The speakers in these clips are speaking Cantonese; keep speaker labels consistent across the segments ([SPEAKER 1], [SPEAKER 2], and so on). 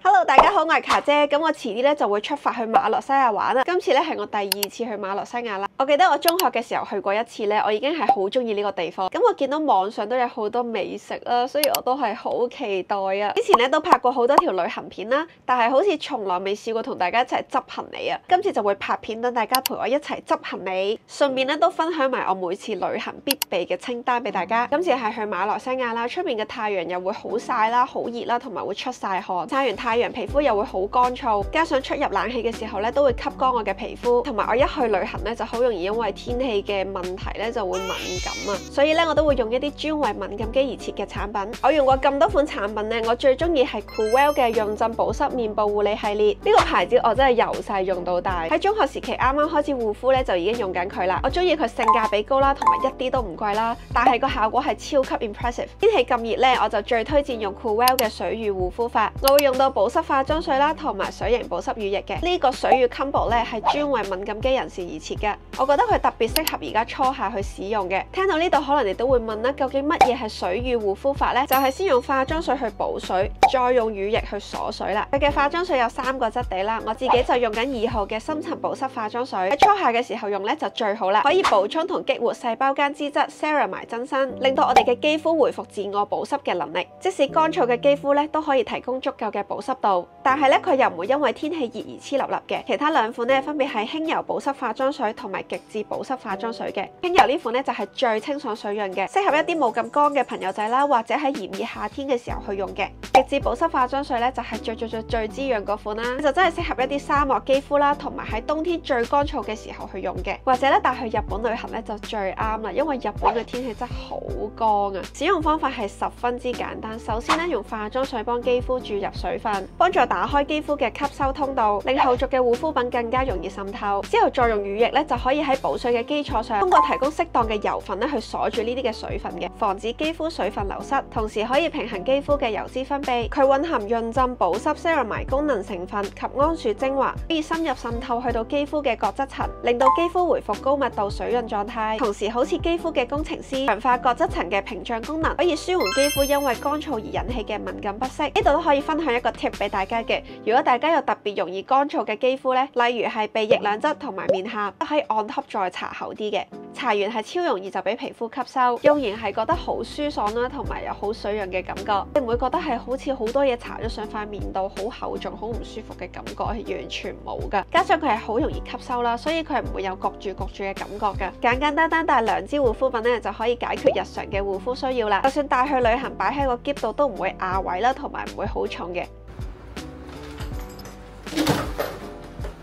[SPEAKER 1] Hello， 大家好，我係卡姐。咁我遲啲咧就會出發去馬來西亞玩啦。今次咧係我第2次去馬來西亞啦。我記得我中學嘅時候去過1次咧，我已經係好中意呢個地方。咁我見到網上都有好多美食啦，所以我都係好期待啊。之前咧都拍過好多條旅行片啦，但係好似從來未試過同大家一齊執行李啊。今次就會拍片等大家陪我一齊執行李，順便咧都分享埋我每次旅行必備嘅清單俾大家。今次係去馬來西亞啦，出面嘅太陽又會好曬啦、好熱啦，同埋會出晒汗。曬完太陽皮膚又會好乾燥，加上出入冷氣嘅時候咧都會吸乾我嘅皮膚，同埋我一去旅行咧就好容易因為天氣嘅問題咧就會敏感啊，所以咧我都會用一啲專為敏感肌而設嘅產品。我用過咁多款產品咧，我最中意係 Coolwell 嘅潤震保濕面部護理系列。呢個牌子我真係由細用到大，喺中學時期啱啱開始護膚咧就已經用緊佢啦。我中意佢性價比高啦，同埋一啲都唔貴啦，但係個效果係超級 impressive。天氣咁熱咧，我就最推薦用 Coolwell 嘅水乳護膚法。我會用到保濕化妝水啦，同埋水型保濕乳液嘅。呢個水乳 combo 咧係專為敏感肌人士而設嘅，我覺得佢特別適合而家初夏去使用嘅。聽到呢度可能你都會問啦，究竟乜嘢係水乳護膚法呢？就係先用化妝水去補水，再用乳液去鎖水啦。佢嘅化妝水有3個質地啦，我自己就用緊2號嘅深層保濕化妝水。喺初夏嘅時候用咧就最好啦，可以補充同激活細胞間脂質 ，serum 埋增生，令到我哋嘅肌膚回復自我保濕嘅能力。即使乾燥嘅肌膚咧都可以提供足夠嘅保濕度，但係咧佢又唔會因為天氣熱而黐立立嘅。其他2款咧分別係輕柔保濕化妝水同埋極致保濕化妝水嘅。輕柔呢款咧就係最清爽水潤嘅，適合一啲冇咁乾嘅朋友仔啦，或者喺炎熱夏天嘅時候去用嘅。極致保濕化妝水咧就係最滋潤嗰款啦，就真係適合一啲沙漠肌膚啦，同埋喺冬天最乾燥嘅時候去用嘅，或者咧帶去日本旅行咧就最啱啦，因為日本嘅天氣真係好乾啊。使用方法係十分之簡單，首先咧用化妝水幫肌膚注入水分，幫助打開肌膚嘅吸收通道，令後續嘅護膚品更加容易滲透。之後再用乳液咧就可以喺補水嘅基礎上，通過提供適當嘅油分咧去鎖住呢啲嘅水分嘅，防止肌膚水分流失，同時可以平衡肌膚嘅油脂分泌。佢蘊含潤震保濕 ceramide 功能成分及桉樹精華，可以深入滲透去到肌膚嘅角質層，令到肌膚回復高密度水潤狀態。同時好似肌膚嘅工程師，強化角質層嘅屏障功能，可以舒緩肌膚因為乾燥而引起嘅敏感不適。呢度都可以分享一個 tip 俾大家嘅，如果大家有特別容易乾燥嘅肌膚咧，例如係鼻翼兩側同埋面下，都可以按 top 再搽厚啲嘅。搽完係超容易就俾皮膚吸收，用完係覺得好舒爽啦，同埋有好水潤嘅感覺。你唔會覺得係好似好多嘢搽咗上塊面度，好厚重、好唔舒服嘅感覺，係完全冇噶。加上佢係好容易吸收啦，所以佢係唔會有焗住嘅感覺噶。簡簡單單帶2支護膚品咧，就可以解決日常嘅護膚需要啦。就算帶去旅行擺喺個篋度都唔會壓位啦，同埋唔會好重嘅。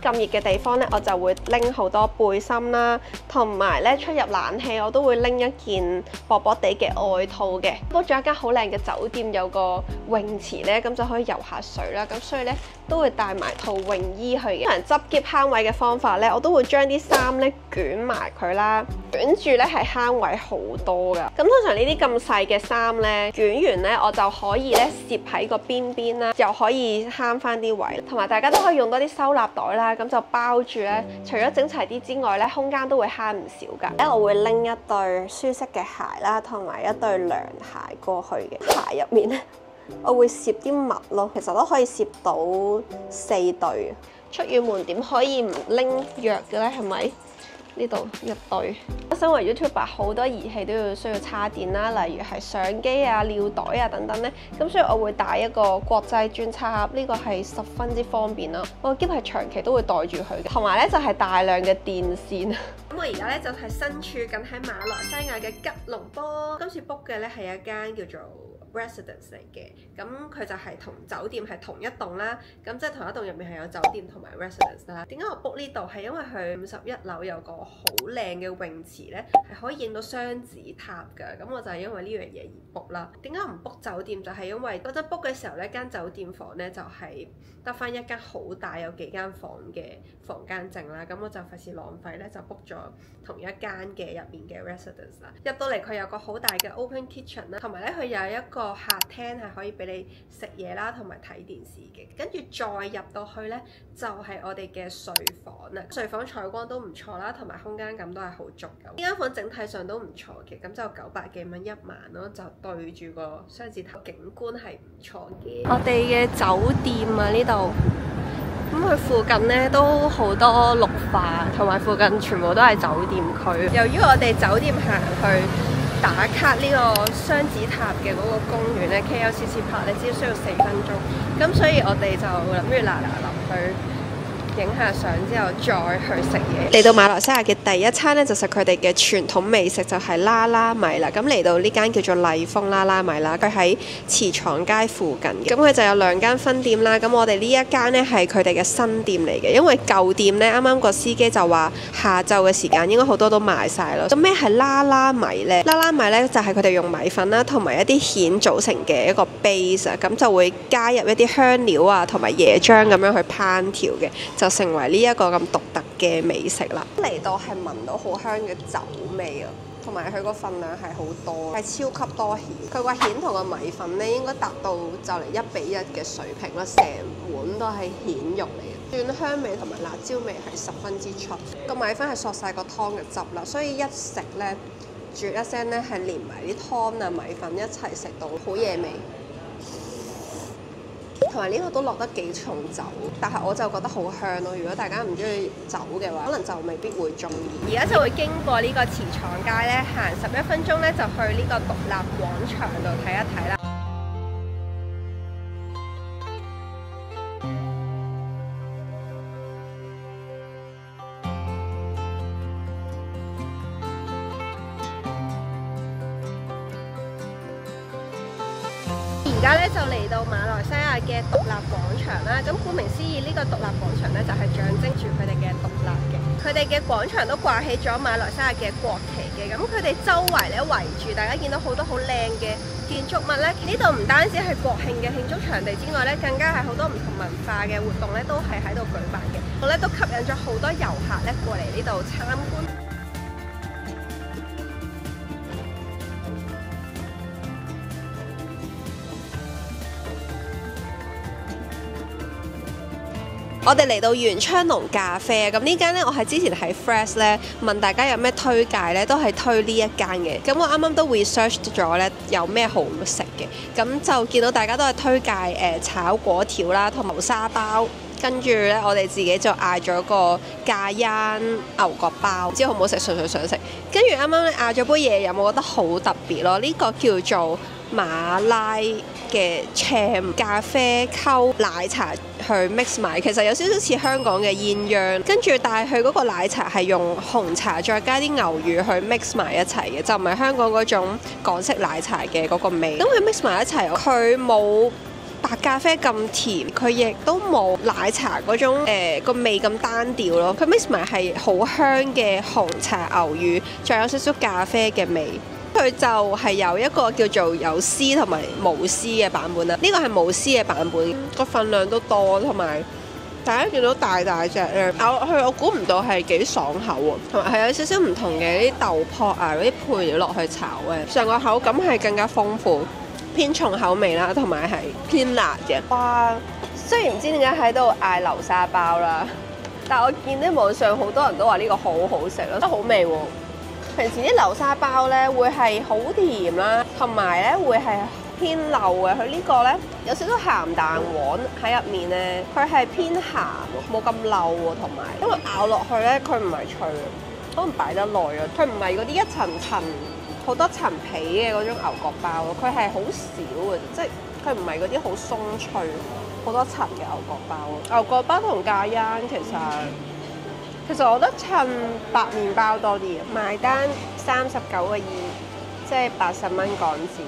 [SPEAKER 1] 咁熱嘅地方咧，我就會拎好多背心啦，同埋咧出入冷氣我都會拎一件薄薄地嘅外套嘅。不過仲有一間好靚嘅酒店，有個泳池咧，咁就可以游下水啦。咁所以咧都會帶埋套泳衣去嘅。有人執篋慳位嘅方法咧，我都會將啲衫咧捲埋佢啦，捲住咧係慳位好多噶。咁通常呢啲咁細嘅衫咧，捲完咧我就可以咧攝喺個邊邊啦，又可以慳翻啲位，同埋大家都可以用多啲收納袋啦。咁就包住咧，除咗整齊啲之外咧，空間都會慳唔少㗎。咧我會拎一對舒適嘅鞋啦，同埋一對涼鞋過去嘅。鞋入面咧，我會攝啲襪咯，其實都可以攝到4對。出遠門點可以唔拎藥嘅咧？係咪？呢度一對。身為 YouTuber， 好多儀器都需要叉電啦，例如係相機啊、尿袋啊等等咧。咁所以我會帶一個國際轉插盒，呢個係十分之方便啦。我個篋係長期都會袋住佢嘅，同埋咧就係大量嘅電線。咁我而家咧就係身處緊喺馬來西亞嘅吉隆坡。今次 book 嘅咧係一間叫做residence 嚟嘅，咁佢就係同酒店係同一棟啦，咁即係同一棟入面係有酒店同埋 residence 啦。點解我 book 呢度係因為佢51樓有個好靚嘅泳池咧，係可以影到雙子塔㗎，咁我就係因為呢樣嘢而 book 啦。點解唔 book 酒店？就係因為嗰陣 book 嘅時候咧，間酒店房咧就係得翻一間好大有幾間房嘅房間剩啦，咁我就費事浪費咧，就 book 咗同一間嘅入面嘅 residence 啦。入到嚟佢有個好大嘅 open kitchen 啦，同埋咧佢有一個個客廳係可以俾你食嘢啦，同埋睇電視嘅。跟住再入到去呢，就係我哋嘅睡房啦。睡房採光都唔錯啦，同埋空間感都係好足夠。呢間房整體上都唔錯嘅，咁就900幾蚊1晚咯，就對住個雙子塔，景觀係唔錯嘅。我哋嘅酒店啊呢度。咁佢附近咧都好多綠化，同埋附近全部都係酒店區。由於我哋酒店行去打卡呢個雙子塔嘅嗰個公園咧 ，KLCC Park 咧，只需要4分鐘。咁所以我哋就諗住嗱去影下相之後再去食嘢。嚟到馬來西亞嘅第一餐咧，就食佢哋嘅傳統美食，就係啦啦米啦。咁嚟到呢間叫做麗豐啦啦米啦，佢喺慈廠街附近嘅。咁佢就有2間分店啦。咁我哋呢一間咧係佢哋嘅新店嚟嘅，因為舊店咧啱啱個司機就話下晝嘅時間應該好多都賣晒咯。咁咩係啦啦米咧？啦啦米咧就係佢哋用米粉啦，同埋一啲蜆組成嘅一個 base 啊，咁就會加入一啲香料啊，同埋椰漿咁樣去烹調嘅。就成為呢一個咁獨特嘅美食啦！嚟到係聞到好香嘅酒味啊，同埋佢個份量係好多，係超級多蜆。佢個蜆同個米粉咧應該達到就嚟1比1嘅水平啦，成碗都係蜆肉嚟嘅，蒜香味同埋辣椒味係十分之出。個米粉係索晒個湯嘅汁啦，所以一食咧，煮一聲咧係連埋啲湯啊米粉一齊食到好嘢味。同埋呢個都落得幾重酒，但係我就覺得好香咯。如果大家唔中意酒嘅話，可能就未必會中意。而家就會經過呢個慈廠街咧，行11分鐘咧就去呢個獨立廣場度睇一睇啦。而家咧就嚟到馬來西亞嘅獨立廣場啦，咁顧名思義呢個獨立廣場咧就係象徵住佢哋嘅獨立嘅。佢哋嘅廣場都掛起咗馬來西亞嘅國旗嘅，咁佢哋周圍咧圍住，大家見到好多好靚嘅建築物咧。呢度唔單止係國慶嘅慶祝場地之外咧，更加係好多唔同文化嘅活動咧都係喺度舉辦嘅，我咧都吸引咗好多遊客咧過嚟呢度參觀。我哋嚟到元昌隆咖啡啊！咁呢間呢，我係之前喺 Fresh 咧問大家有咩推介呢，都係推呢一間嘅。咁我啱啱都 research 咗呢，有咩好食嘅。咁就見到大家都係推介炒粿條啦，同埋沙包。跟住呢，我哋自己就嗌咗個咖椰牛角包，唔知好唔好食，純粹想食。跟住啱啱咧嗌咗杯嘢飲，我覺得好特別咯。呢個叫做馬拉嘅 Cham 咖啡溝奶茶去 mix 埋，其實有少少似香港嘅鴛鴦，跟住但係佢嗰個奶茶係用紅茶再加啲牛乳去 mix 埋一齊嘅，就唔係香港嗰種港式奶茶嘅嗰個味。咁佢 mix 埋一齊，佢冇白咖啡咁甜，佢亦都冇奶茶嗰種個味咁單調咯。佢 mix 埋係好香嘅紅茶牛乳，再有少少咖啡嘅味。佢就係有一個叫做有絲同埋無絲嘅版本啦。呢個係無絲嘅版本，個份量都多，同埋大家見到大大隻咧，咬落去我估唔到係幾爽口喎，同埋係有少少唔同嘅啲豆粕啊嗰啲配料落去炒嘅，成個口感係更加豐富。偏重口味啦，同埋係偏辣嘅。哇！雖然唔知點解喺度嗌流沙包啦，但係我見啲網上好多人都話呢個好好食咯，都好味喎。平時啲流沙包咧會係好甜啦，同埋咧會係偏漏嘅。佢呢個咧有少少鹹蛋黃喺入面咧，佢係偏鹹，冇咁漏喎。同埋因為咬落去咧，佢唔係脆，可能擺得耐啊。佢唔係嗰啲一層層好多層皮嘅嗰種牛角包咯，佢係好少嘅，即係佢唔係嗰啲好鬆脆好多層嘅牛角包。牛角包同咖椰其實我覺得襯白麵包多啲，埋單39個2，即係80蚊港紙。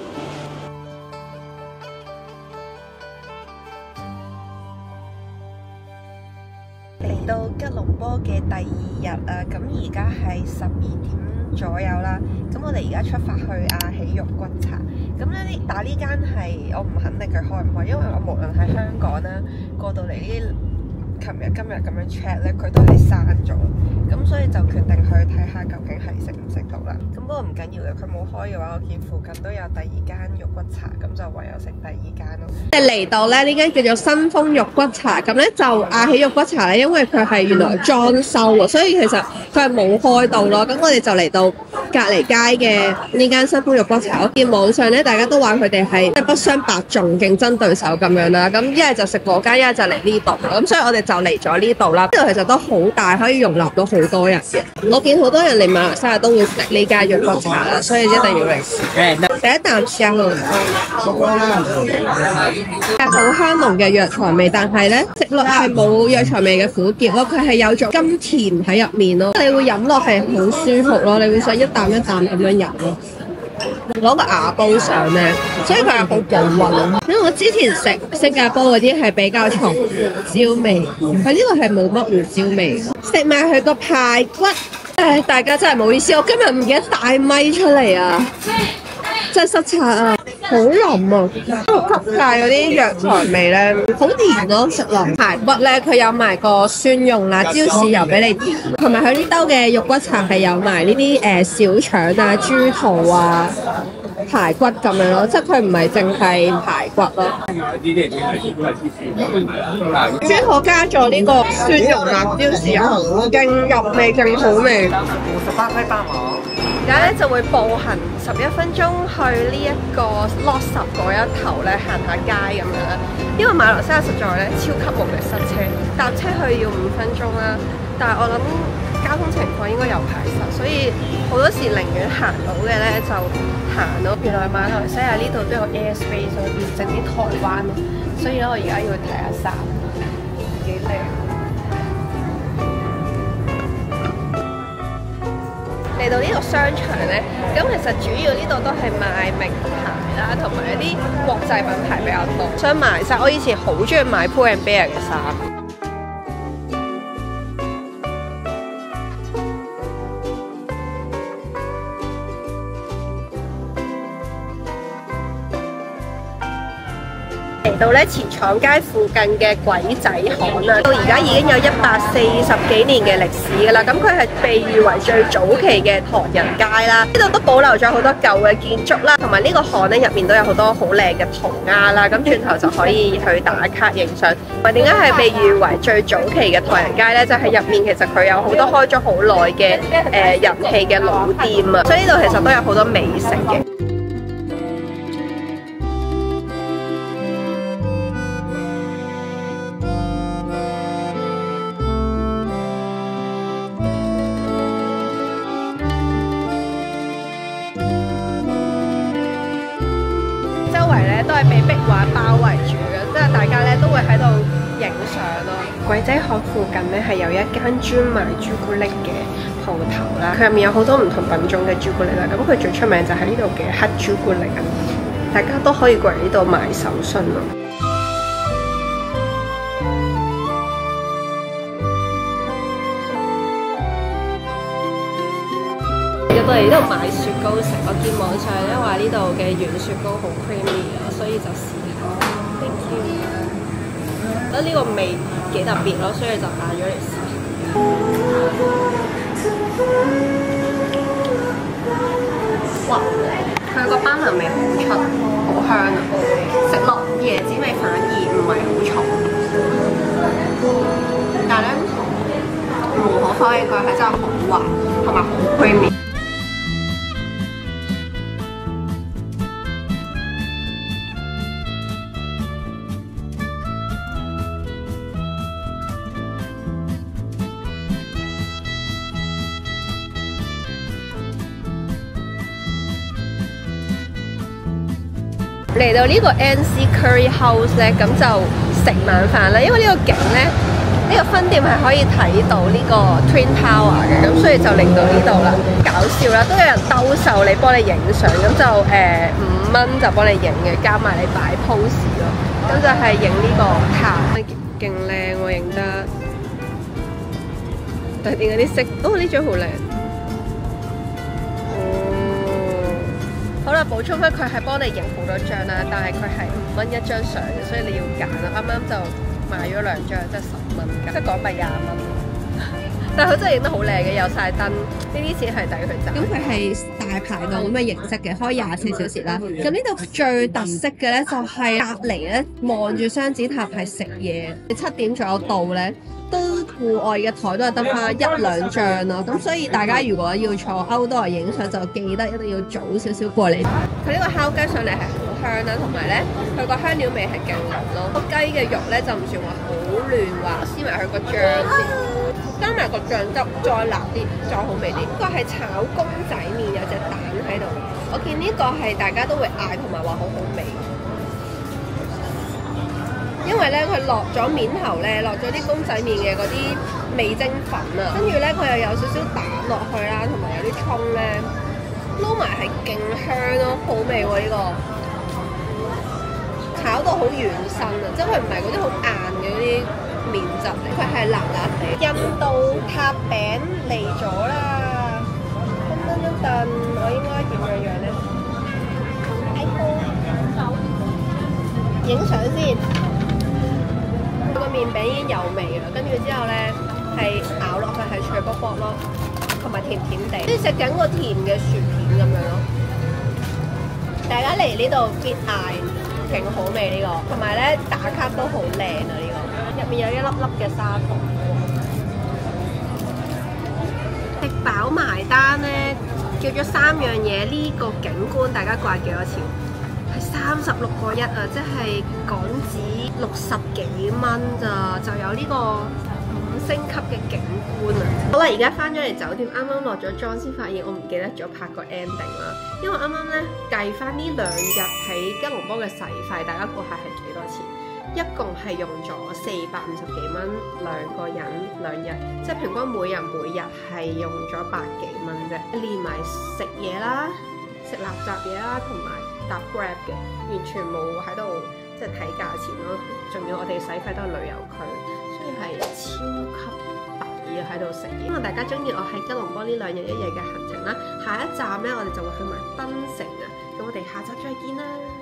[SPEAKER 1] 嚟到吉隆坡嘅第2日啊，咁而家係12點左右啦。咁我哋而家出發去阿喜肉骨茶。咁咧但係呢間係我唔肯定佢開唔開，因為我無論喺香港啦，過到嚟呢
[SPEAKER 2] 琴日今日咁樣 check 咧，佢都係閂咗，咁所以就決定去睇下究竟係食唔食到啦。咁不過唔緊要嘅，佢冇開嘅話，我見附近都有第二間肉骨茶，咁就唯有食第二間咯。
[SPEAKER 1] 嚟到咧呢間叫做新豐肉骨茶，咁咧就嗌起肉骨茶咧，因為佢係原來裝修啊，所以其實佢係冇開到咯。咁我哋就嚟到隔離街嘅呢間新豐肉骨茶，我見網上咧大家都話佢哋係即係不相伯仲競爭對手咁樣啦。咁一係就食嗰間，一係就嚟呢度。咁所以我哋就嚟咗呢度啦。呢度其實都好大，可以容納到好多人嘅。我見好多人嚟馬來西亞都會食呢間肉骨茶啦，所以一定要嚟試。第一啖試下佢，係好香濃嘅藥材味，但係咧食落係冇藥材味嘅苦澀咯，佢係有種甘甜喺入面咯。你會飲落係好舒服咯，你會想一啖一啖咁樣飲咯。攞個瓦煲上咧，所以佢係好保溫。因為我之前食新加坡嗰啲係比較重胡椒味，佢呢個係冇乜胡椒味。食埋佢個排骨，大家真係唔好意思，我今日唔記得帶咪出嚟啊！真係失策啊！好腍啊，吸晒嗰啲藥材味咧，好甜咯！食落排骨咧，佢有埋個蒜蓉辣椒豉油俾你甜，同埋佢呢兜嘅肉骨茶係有埋呢啲小腸啊、豬肚啊、排骨咁樣咯，即係佢唔係淨係排骨咯。豬肚加咗呢個蒜蓉辣椒豉油，勁入味，勁好味。而家咧就會步行11分鐘去呢一個 Lot 10嗰一頭咧行下街咁樣啦，因為馬來西亞實在咧超級無敵塞車，搭車去要5分鐘啦，但係我諗交通情況應該有排塞，所以好多時寧願行到嘅咧就行咯。原來馬來西亞呢度都有 airspace 咯，連正啲台灣咯，所以咧我而家要去睇下衫，幾靚。嚟到呢個商場呢，咁其實主要呢度都係賣名牌啦，同埋一啲國際品牌比較多。想買衫，我以前好中意買 Pull and Bear 嘅衫。嚟到咧前廠街附近嘅鬼仔巷啦，到而家已經有140幾年嘅歷史㗎啦。咁佢係被譽為最早期嘅唐人街啦。呢度都保留咗好多舊嘅建築啦，同埋呢個巷咧入面都有好多好靚嘅塗鴉啦。咁轉頭就可以去打卡影相。同埋點解係被譽為最早期嘅唐人街咧？就係入面其實佢有好多開咗好耐嘅人氣嘅老店啊，所以呢度其實都有好多美食嘅。都係被壁畫包圍住嘅，即係大家咧都會喺度影相咯。鬼仔巷附近咧係有一間專賣朱古力嘅鋪頭啦，佢入面有好多唔同品種嘅朱古力啦。咁佢最出名就係呢度嘅黑朱古力啊，大家都可以過嚟呢度買手信咯。入到嚟呢度買雪糕食，我見網上咧話呢度嘅軟雪糕好 creamy 啊，所以就試下。Thank you。覺得呢個味幾特別咯，所以就買咗嚟試。哇！佢個斑蘭味好出，好香啊！食落椰子味反而唔係好重，但係咧無可否認佢係真係好滑，同埋好 creamy。嚟到呢個 NC Curry House 咧，咁就食晚飯啦。因為呢個景咧，呢個分店係可以睇到呢個 Twin Tower 嘅，咁所以就嚟到呢度啦。搞笑啦，都有人兜售你幫你影相，咁就5蚊就幫你影嘅，加埋你擺 pose 咯。咁就係影呢個塔，勁靚喎，影得。但係點解啲色？哦，呢張好靚。好啦，補充翻佢係幫你影好多張啦，但係佢係5蚊一張相嘅，所以你要揀啦。啱啱就
[SPEAKER 2] 買咗2張，即係10蚊㗎，即係港幣20蚊。但係佢真係影得好靚嘅，有晒燈，呢啲錢係抵佢賺。
[SPEAKER 3] 咁佢係大排檔咁嘅形式嘅，開24小時啦。咁呢度最特色嘅咧就係隔離咧望住雙子塔係食嘢。7點左右到咧，都戶外嘅台都係得翻1、2張咯。咁所以大家如果要坐 outdoor 影相，就記得一定要早少少過嚟。
[SPEAKER 2] 佢呢個烤雞上嚟係好香啦，同埋咧佢個香料味係勁濃咯。個雞嘅肉咧就唔算話好嫩滑，撕埋佢個醬先。加埋個醬汁，再辣啲，再好味啲。呢個係炒公仔麵，有隻蛋喺度。我見呢個係大家都會嗌，同埋話好好味。因為咧佢落咗面頭咧，落咗啲公仔麵嘅嗰啲味精粉啊，跟住咧佢又有少少蛋落去啦，同埋有啲葱咧，撈埋係勁香咯，好味喎呢個。炒到好軟身啊，即係佢唔係嗰啲好硬嘅嗰啲麵質嚟，佢係辣辣地。印度塔餅嚟咗啦，噔，我應該點樣樣咧？影相先。個麵餅已經有味啦，跟住之後咧係咬落去係脆卜卜咯，同埋甜甜地，即係食緊個甜嘅薯片咁樣咯。大家嚟呢度必嗌。勁好味呢個，同埋咧打卡都好靚啊呢個，入面有一粒粒嘅沙糖。食飽埋單咧，叫咗3樣嘢，呢個景觀大家掛幾多錢？係36個1啊，即係港紙60幾蚊咋，就有呢個5星級嘅景觀啊！好啦，而家翻咗嚟酒店，啱啱落咗妝先發現我唔記得咗拍個 ending 啦。因為啱啱咧計翻呢2日喺吉隆坡嘅使費，大家估下係幾多錢？一共係用咗450幾蚊2個人2日，即係平均每人係用咗百幾蚊啫，連埋食嘢啦、食垃圾嘢啦，同埋搭 Grab 嘅，完全冇喺度即係睇價錢咯。仲要我哋使費都係旅遊區，所以係超級抵喺度食嘢。希望大家中意我喺吉隆坡呢2日1夜嘅行程啦。下一站咧，我哋就會去埋檳城啊。咁我哋下集再見啦〜